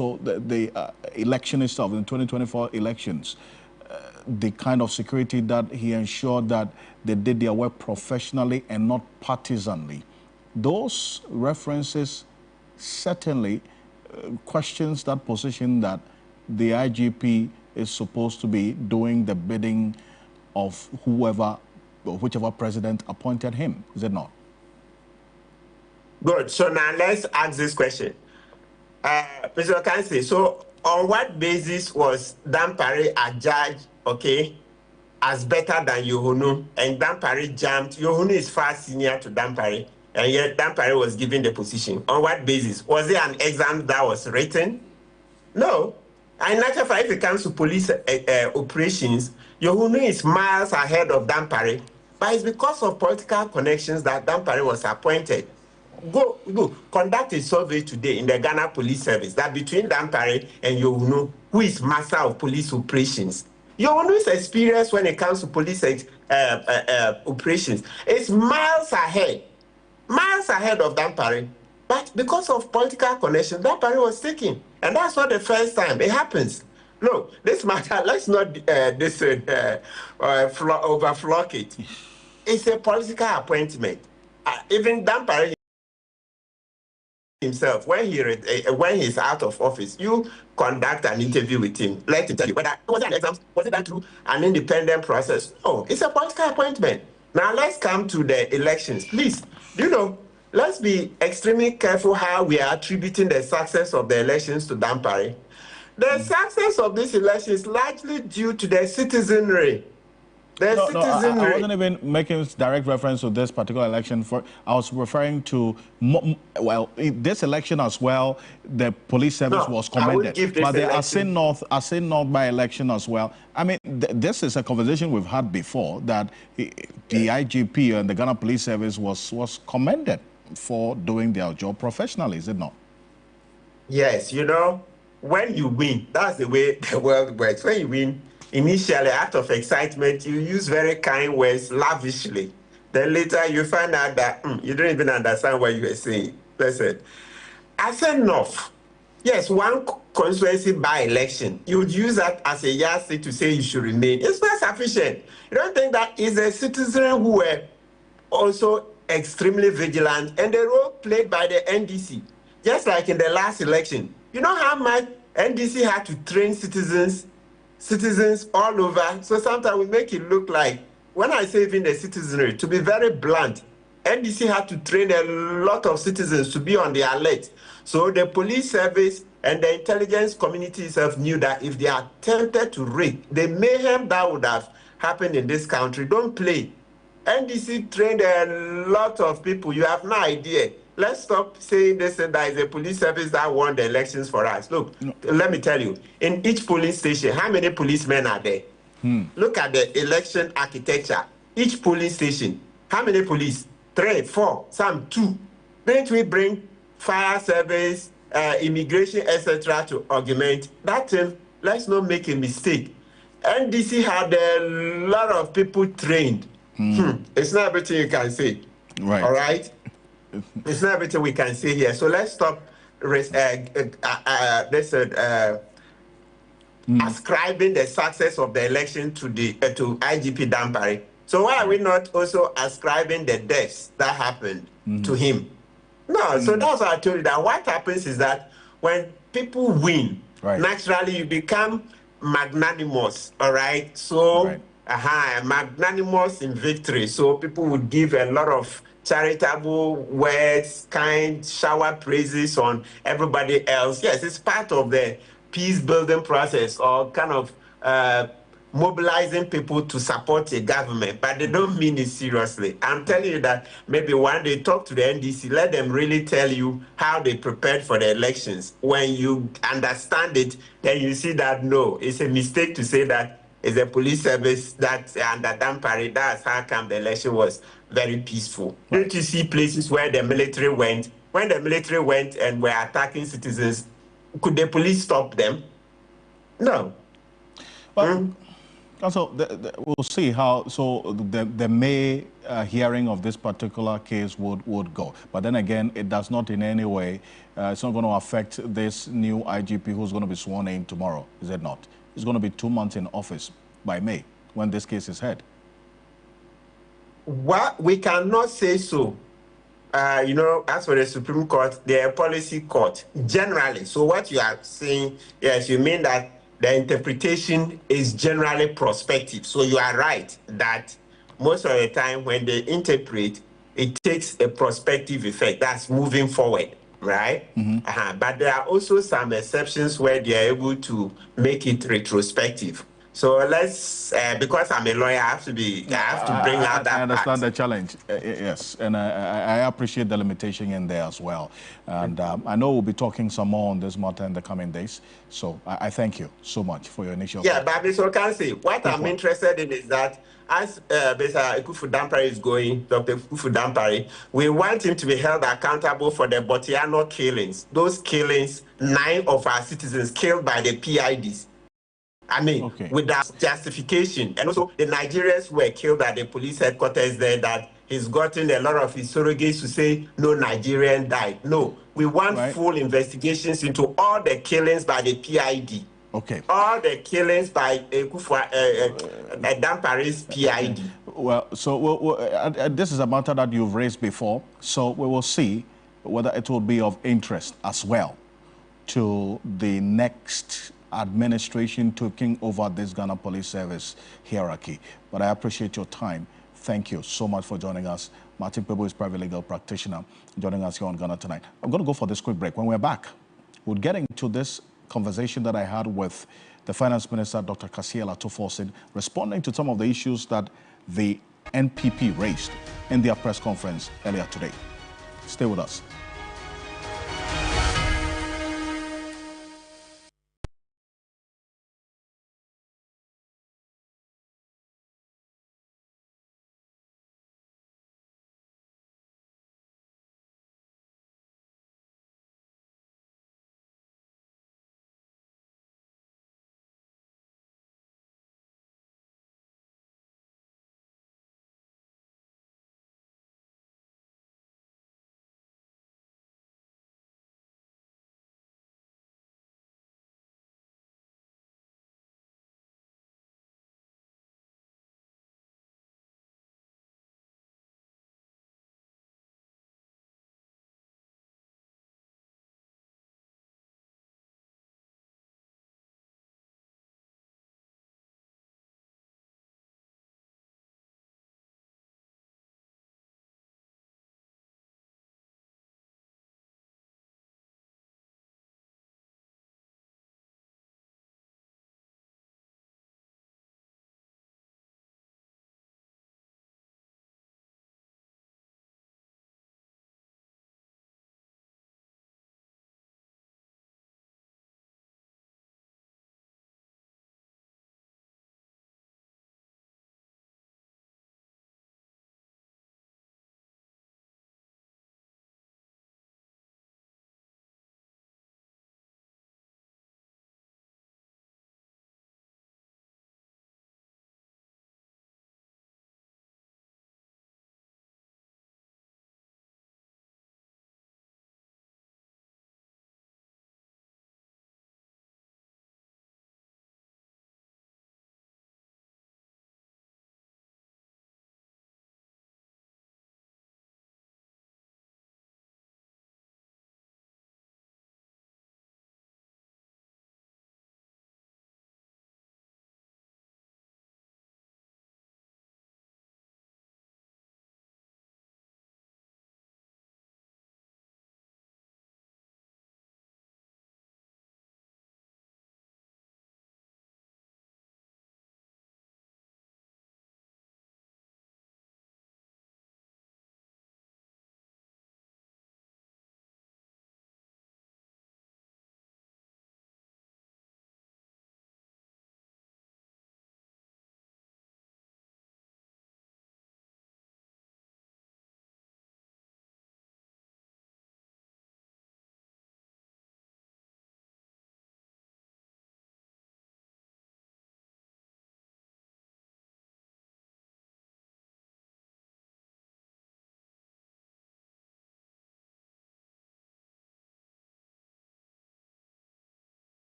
also the election itself, in 2024 elections, the kind of security that he ensured that they did their work professionally and not partisanly. Those references certainly questions that position that the IGP is supposed to be doing the bidding of whoever or whichever president appointed him, is it not? Good. So now let's ask this question. Mr. Ocansey, so on what basis was Dampare adjudged, okay, as better than Yohunu, and Dampare jumped? Yohunu is far senior to Dampare, and yet Dampare was given the position. On what basis? Was there an exam that was written? No. And in actual fact, if it comes to police operations, Yohunu is miles ahead of Dampare, but it's because of political connections that Dampare was appointed. Go, conduct a survey today in the Ghana Police Service that between Dampare and Yohunu, who is master of police operations. Yohunu's experience when it comes to police operations is miles ahead of Dampare. But because of political connections, Dampare was taken. And that's not the first time it happens. No, this matter, let's not overflock it. It's a political appointment. Even Dampare himself, when he's out of office, you conduct an interview with him. Let him tell you whether was it an exam, was it done through an independent process? No, it's a political appointment. Now let's come to the elections. Please, let's be extremely careful how we are attributing the success of the elections to Dampare. The success of this election is largely due to the citizenry. I wasn't even making direct reference to this particular election. I was referring to, this election as well, the police service was commended. But the Asin North by-election as well. I mean, this is a conversation we've had before, that the IGP and the Ghana Police Service was commended for doing their job professionally, is it not? Yes, when you win, that's the way the world works. When you win, initially, out of excitement, you use very kind words lavishly. Then later, you find out that you don't even understand what you were saying. Listen, I said enough. Yes, one constituency by-election, you would use that as a yardstick to say you should remain. It's not sufficient. You don't think that is a citizen who were also extremely vigilant, and the role played by the NDC, just like in the last election. You know how much NDC had to train citizens all over. So sometimes we make it look like, when I say even the citizenry, to be very blunt, NDC had to train a lot of citizens to be on the alert. So the police service and the intelligence community itself knew that if they attempted to raid, the mayhem that would have happened in this country, don't play. NDC trained a lot of people. You have no idea. Let's stop saying this and that is a police service that won the elections for us. Look, let me tell you, in each polling station, how many policemen are there? Look at the election architecture. Each polling station, how many police? 3, 4, some 2. Don't we bring fire service, immigration, etc. to augment that? Let's not make a mistake. NDC had a lot of people trained. It's not everything you can say. Right. All right? It's not everything we can say here. So let's stop ascribing the success of the election to IGP Dampare. So why are we not also ascribing the deaths that happened to him? No, so that's why I told you that what happens is that when people win, naturally you become magnanimous, all right? So, magnanimous in victory. So people would give a lot of charitable words, kind, shower praises on everybody else. Yes, it's part of the peace-building process, or kind of mobilizing people to support a government, but they don't mean it seriously. I'm telling you that maybe when they talk to the NDC, let them really tell you how they prepared for the elections. When you understand it, then you see that, no, it's a mistake to say that it's a police service that under Dampare, that's how come the election was very peaceful. Don't you see places where the military went? When the military went and were attacking citizens, could the police stop them? No. Well, And so we'll see how the May hearing of this particular case would go. But then again, it does not in any way, it's not going to affect this new IGP who's going to be sworn in tomorrow, is it not? It's going to be 2 months in office by May when this case is heard. What we cannot say so. You know, as for the Supreme Court, they're a policy court generally. So what you are saying, yes, you mean that the interpretation is generally prospective. So you are right that most of the time when they interpret, it takes a prospective effect. That's moving forward, right? But there are also some exceptions where they are able to make it retrospective. So let's, because I'm a lawyer, I have to bring out that I understand part. the challenge, yes, and I appreciate the limitation in there as well. And I know we'll be talking some more on this matter in the coming days. So I thank you so much for your initial Yeah, thought. but Mr. Ocansey, what I'm interested in is that as Mr. Ekufu Dampare is going, Dr. Ekufu Dampare, we want him to be held accountable for the Botiano killings. Those killings, 9 of our citizens killed by the PIDs. I mean, without justification. And also, the Nigerians were killed at the police headquarters there that he's gotten a lot of his surrogates to say no Nigerian died. No, we want full investigations into all the killings by the PID. Okay. All the killings by Dampare's PID. Well, so this is a matter that you've raised before, so we will see whether it will be of interest as well to the next administration taking over this Ghana Police Service hierarchy. But I appreciate your time. Thank you so much for joining us. Martin Pebo is private legal practitioner joining us here on Ghana Tonight. I'm going to go for this quick break. When we're back, we'll get into this conversation that I had with the Finance Minister, Dr. Kasiel Atoforsin, responding to some of the issues that the NPP raised in their press conference earlier today. Stay with us.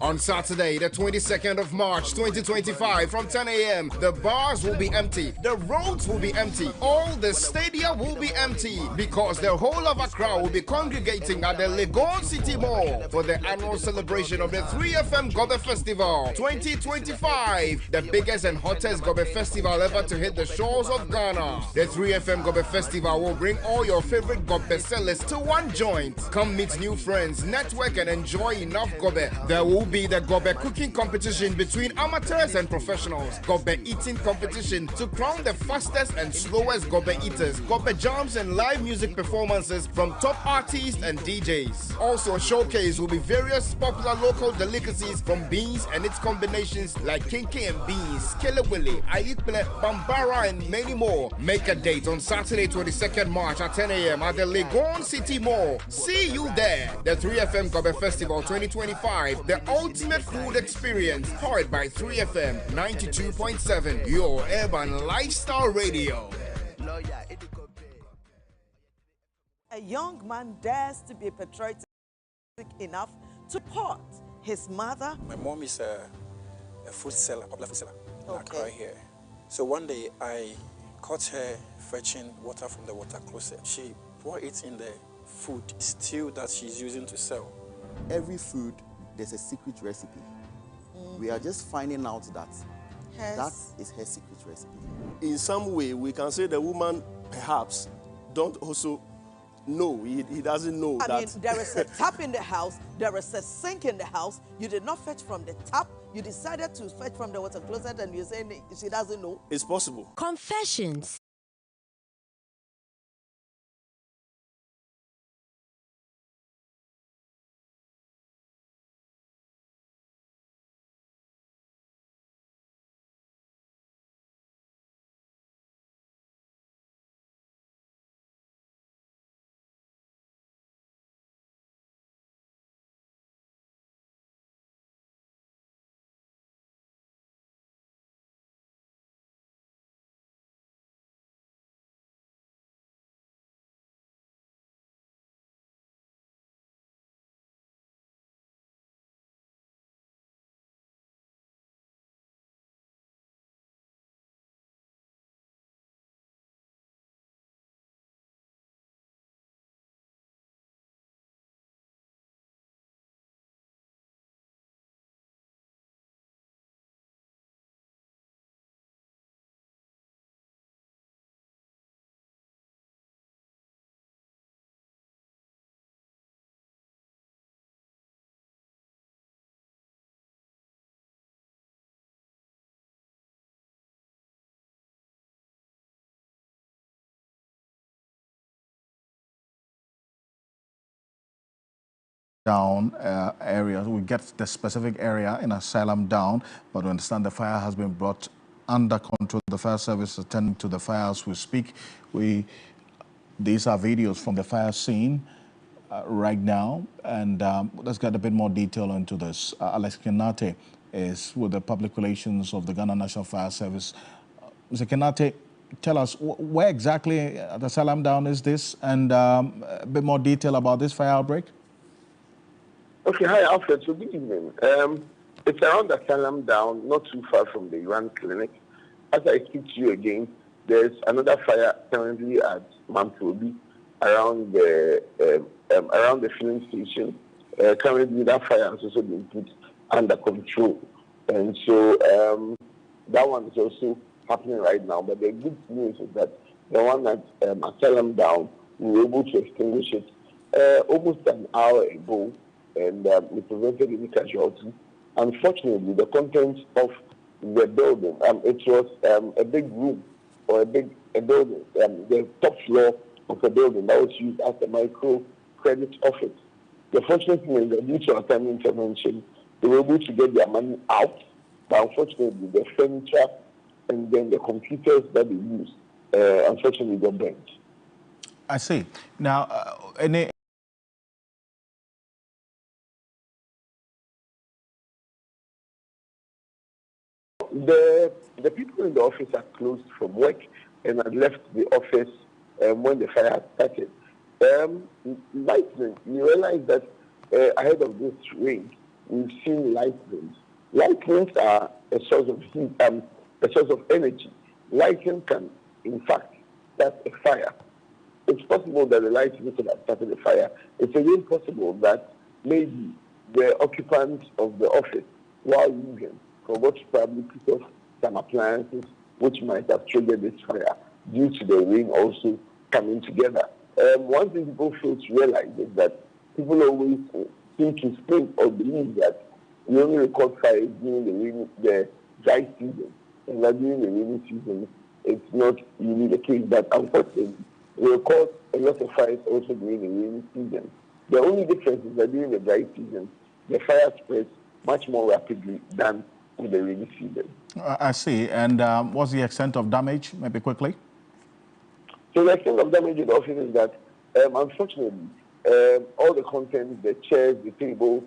On Saturday, the 22nd of March 2025 from 10 a.m., the bars will be empty, the roads will be empty, all the stadia will be empty because the whole of Accra will be congregating at the Legon City Mall for the annual celebration of the 3FM Gobe Festival 2025, the biggest and hottest Gobe Festival ever to hit the shores of Ghana. The 3FM Gobe Festival will bring all your favorite Gobe sellers to one joint. Come meet new friends, network and enjoy enough Gobe. There will be the Gobe cooking competition between amateurs and professionals, Gobe eating competition to crown the fastest and slowest Gobe eaters, Gobe jams and live music performances from top artists and DJs. Also, a showcase will be various popular local delicacies from beans and its combinations like kinky and beans, kelewele, ayikple, bambara and many more. Make a date on Saturday 22nd March at 10 a.m. at the Legon City Mall. See you there. The 3FM Gobe Festival 2025, the ultimate food experience, powered by 3FM 92.7, your urban lifestyle radio. A young man dares to be patriotic enough to support his mother. My mom is a food seller, popular food seller in Accra here. So one day I caught her fetching water from the water closet. She poured it in the food stew that she's using to sell. Every food, there's a secret recipe. We are just finding out that that is her secret recipe. In some way, we can say the woman perhaps don't also know. He doesn't know that. I mean, there is a tap in the house, there is a sink in the house. You did not fetch from the tap. You decided to fetch from the water closet and you're saying she doesn't know. It's possible. Confessions. Down area. We get the specific area in Asylum down, but we understand the fire has been brought under control. The fire service is attending to the fire as we speak. These are videos from the fire scene right now, and let's get a bit more detail into this. Alex Kenate is with the public relations of the Ghana National Fire Service. Mr. Kenate, tell us where exactly at Asylum down is this, and a bit more detail about this fire outbreak. Okay, hi Alfred, so good evening. It's around Asylum down, not too far from the Yuan Clinic. As I speak to you again, there's another fire currently at Mamprobi around the filling station. Currently that fire has also been put under control. And so that one is also happening right now. But the good news is that the one at Asylum down, we were able to extinguish it almost an hour ago. And we prevented any casualty. Unfortunately, the contents of the building, it was a big room or a building, the top floor of the building that was used as a micro credit office. The fortunate thing is that due to our timely intervention, they were able to get their money out, but unfortunately, the furniture and then the computers that they used, unfortunately, got burnt. I see. Now, The people in the office are closed from work and had left the office when the fire started. Lightning, you realize that ahead of this rain, we've seen light rains. Light rains are a source of heat, a source of energy. Lightning can, in fact, start a fire. It's possible that the lightning could have started a fire. It's again possible that maybe the occupants of the office, while leaving, forgot to probably put off some appliances which might have triggered this fire due to the rain also coming together. One thing people fail to realize is that people always seem to think or believe that we only record fires during the dry season, and that during the rainy season, it's not really the case. But unfortunately, we record a lot of fires also during the rainy season. The only difference is that during the dry season, the fire spreads much more rapidly than in the rainy season. I see. And what's the extent of damage, maybe quickly? So the extent of damage in the office is that, unfortunately, all the contents, the chairs, the tables,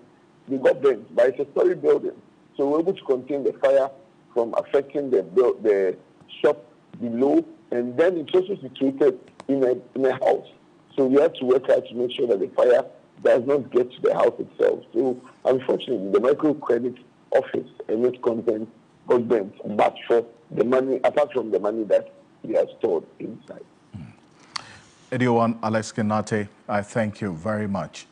they got burnt. But it's a story building. So we're able to contain the fire from affecting the shop below. And then it's also situated in a house. So we have to work out to make sure that the fire does not get to the house itself. So unfortunately, the microcredit office and its content got burnt, but for the money, apart from the money that we have stored inside. Ediowan Alex Kenate, I thank you very much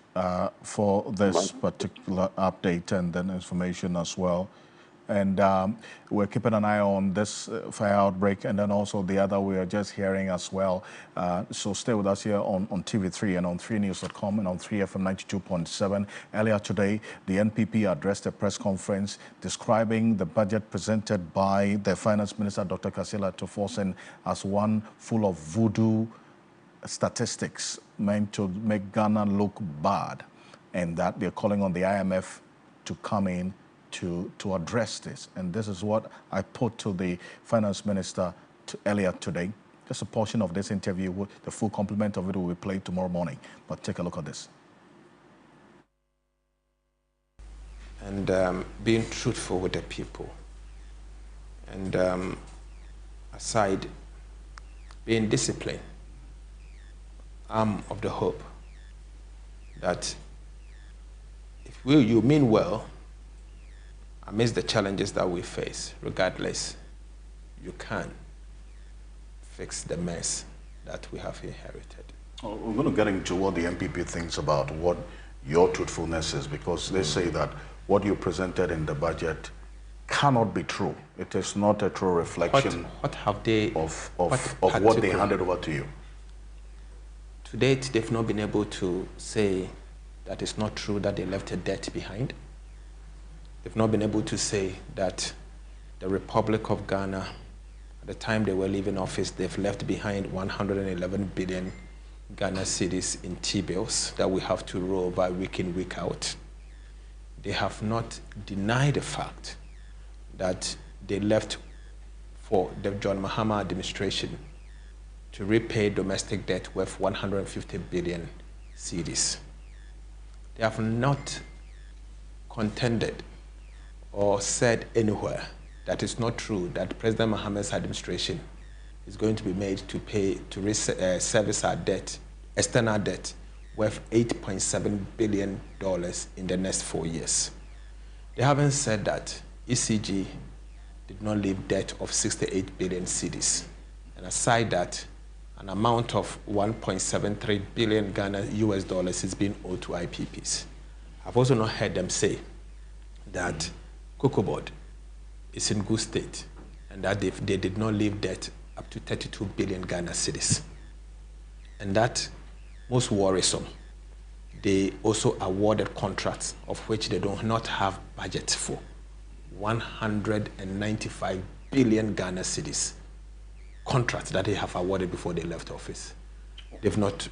for this particular update and then information as well. And we're keeping an eye on this fire outbreak and then also the other we are just hearing as well. So stay with us here on TV3 and on 3news.com and on 3FM 92.7. Earlier today, the NPP addressed a press conference describing the budget presented by the Finance Minister, Dr. Kasila Toforsen, as one full of voodoo statistics meant to make Ghana look bad, and that they're calling on the IMF to come in to address this. And this is what I put to the Finance Minister earlier today. Just a portion of this interview, the full complement of it will be played tomorrow morning. But take a look at this. And being truthful with the people. And aside, being disciplined. I'm of the hope that if you mean well, amidst the challenges that we face, regardless, you can fix the mess that we have inherited. We're going to get into what the MPP thinks about what your truthfulness is, because they say that what you presented in the budget cannot be true. It is not a true reflection what have they, of what they handed over to you. To date, they've not been able to say that it's not true that they left a debt behind. They've not been able to say that the Republic of Ghana, at the time they were leaving office, they've left behind 111 billion Ghana cedis in T-bills that we have to roll over week in, week out. They have not denied the fact that they left for the John Mahama administration to repay domestic debt worth 150 billion cedis. They have not contended or said anywhere that it's not true that President Mahama's administration is going to be made to pay to service our debt, external debt, worth $8.7 billion in the next 4 years. They haven't said that ECG did not leave debt of 68 billion cedis. And aside that, an amount of 1.73 billion Ghana US dollars is being owed to IPPs. I've also not heard them say that Cocoa Board is in good state and that they did not leave debt up to 32 billion Ghana cedis. And that, most worrisome, they also awarded contracts of which they do not have budget for, 195 billion Ghana cedis. Contracts that they have awarded before they left office. They've not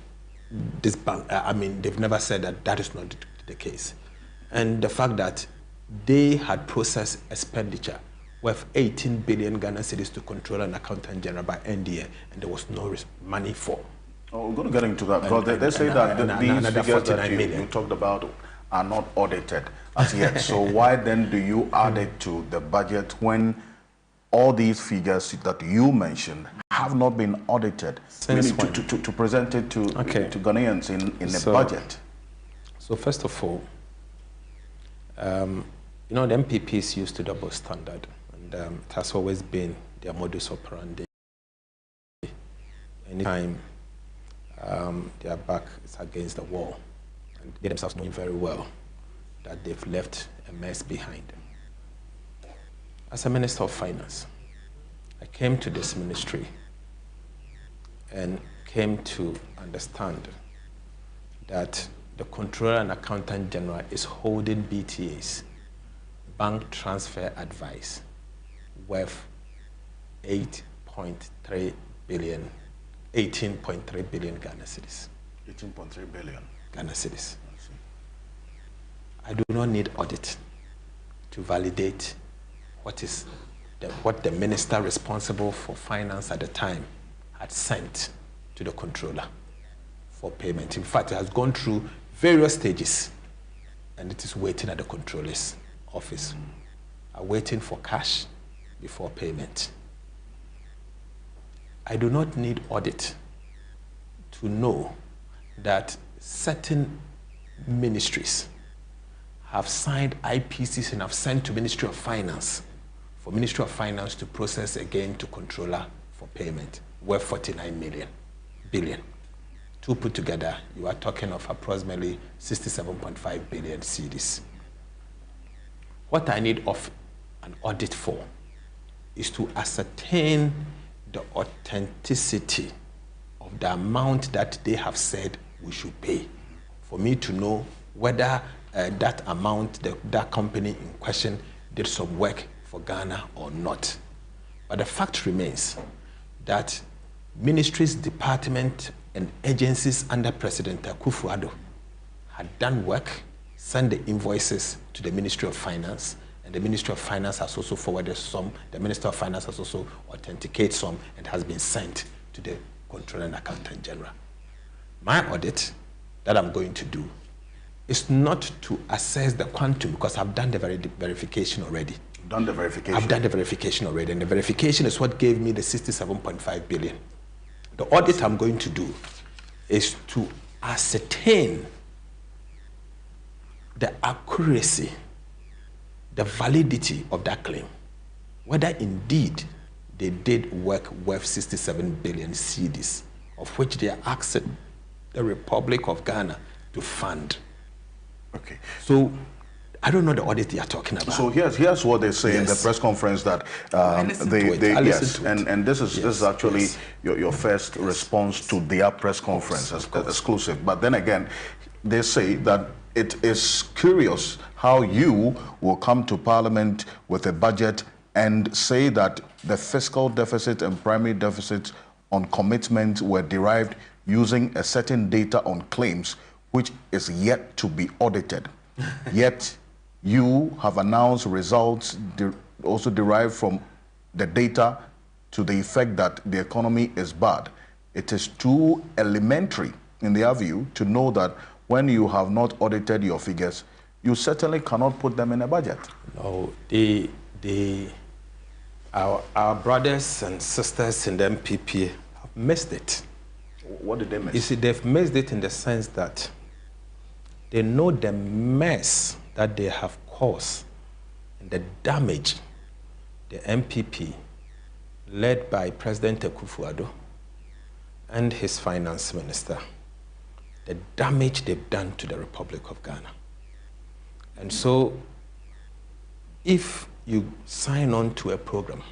they've never said that that is not the case. And the fact that they had processed expenditure worth 18 billion Ghana cedis to control an accountant general by NDA, and there was no money for. Oh, we're going to get into that, because they say that these figures that you talked about are not audited as yet. So why then do you add it to the budget when all these figures that you mentioned have not been audited, really to present it to Ghanaians in the budget? So first of all, You know, the MPPs used to double standard, and it has always been their modus operandi. Anytime their back is against the wall, and they themselves knowing very well that they've left a mess behind. As a Minister of Finance, I came to this ministry and came to understand that the Controller and Accountant General is holding BTAs, bank transfer advice, worth 18.3 billion Ghana cedis. 18.3 billion Ghana cedis. I do not need audit to validate what the minister responsible for finance at the time had sent to the controller for payment. In fact, it has gone through various stages, and it is waiting at the controller's office, waiting for cash before payment. I do not need audit to know that certain ministries have signed IPCs and have sent to Ministry of Finance for Ministry of Finance to process again to controller for payment, worth 49 billion. Two put together, you are talking of approximately 67.5 billion cedis. What I need of an audit for is to ascertain the authenticity of the amount that they have said we should pay, for me to know whether that amount, that company in question did some work for Ghana or not. But the fact remains that ministries, departments, and agencies under President Akufo-Addo had done work, sent the invoices to the Ministry of Finance, and the Ministry of Finance has also forwarded some, the Minister of Finance has also authenticated some, and has been sent to the Controller and Accountant General. My audit that I'm going to do is not to assess the quantum, because I've done the verification already. Done the verification? I've done the verification already, and the verification is what gave me the 67.5 billion. The audit I'm going to do is to ascertain the accuracy, the validity of that claim, whether indeed they did work worth 67 billion cedis, of which they are asking the Republic of Ghana to fund. Okay. So I don't know the audit they are talking about. So here's what they say in the press conference, that and this is actually your first response to their press conference, as exclusive. But then again, they say that it is curious how you will come to Parliament with a budget and say that the fiscal deficit and primary deficit on commitment were derived using a certain data on claims which is yet to be audited. Yet you have announced results also derived from the data to the effect that the economy is bad. It is too elementary, in their view, to know that when you have not audited your figures, you certainly cannot put them in a budget. No, our brothers and sisters in the MPP have missed it. What did they miss? You see, they've missed it in the sense that they know the mess that they have caused and the damage the MPP, led by President Akufo-Addo and his finance minister, the damage they've done to the Republic of Ghana. And so, if you sign on to a program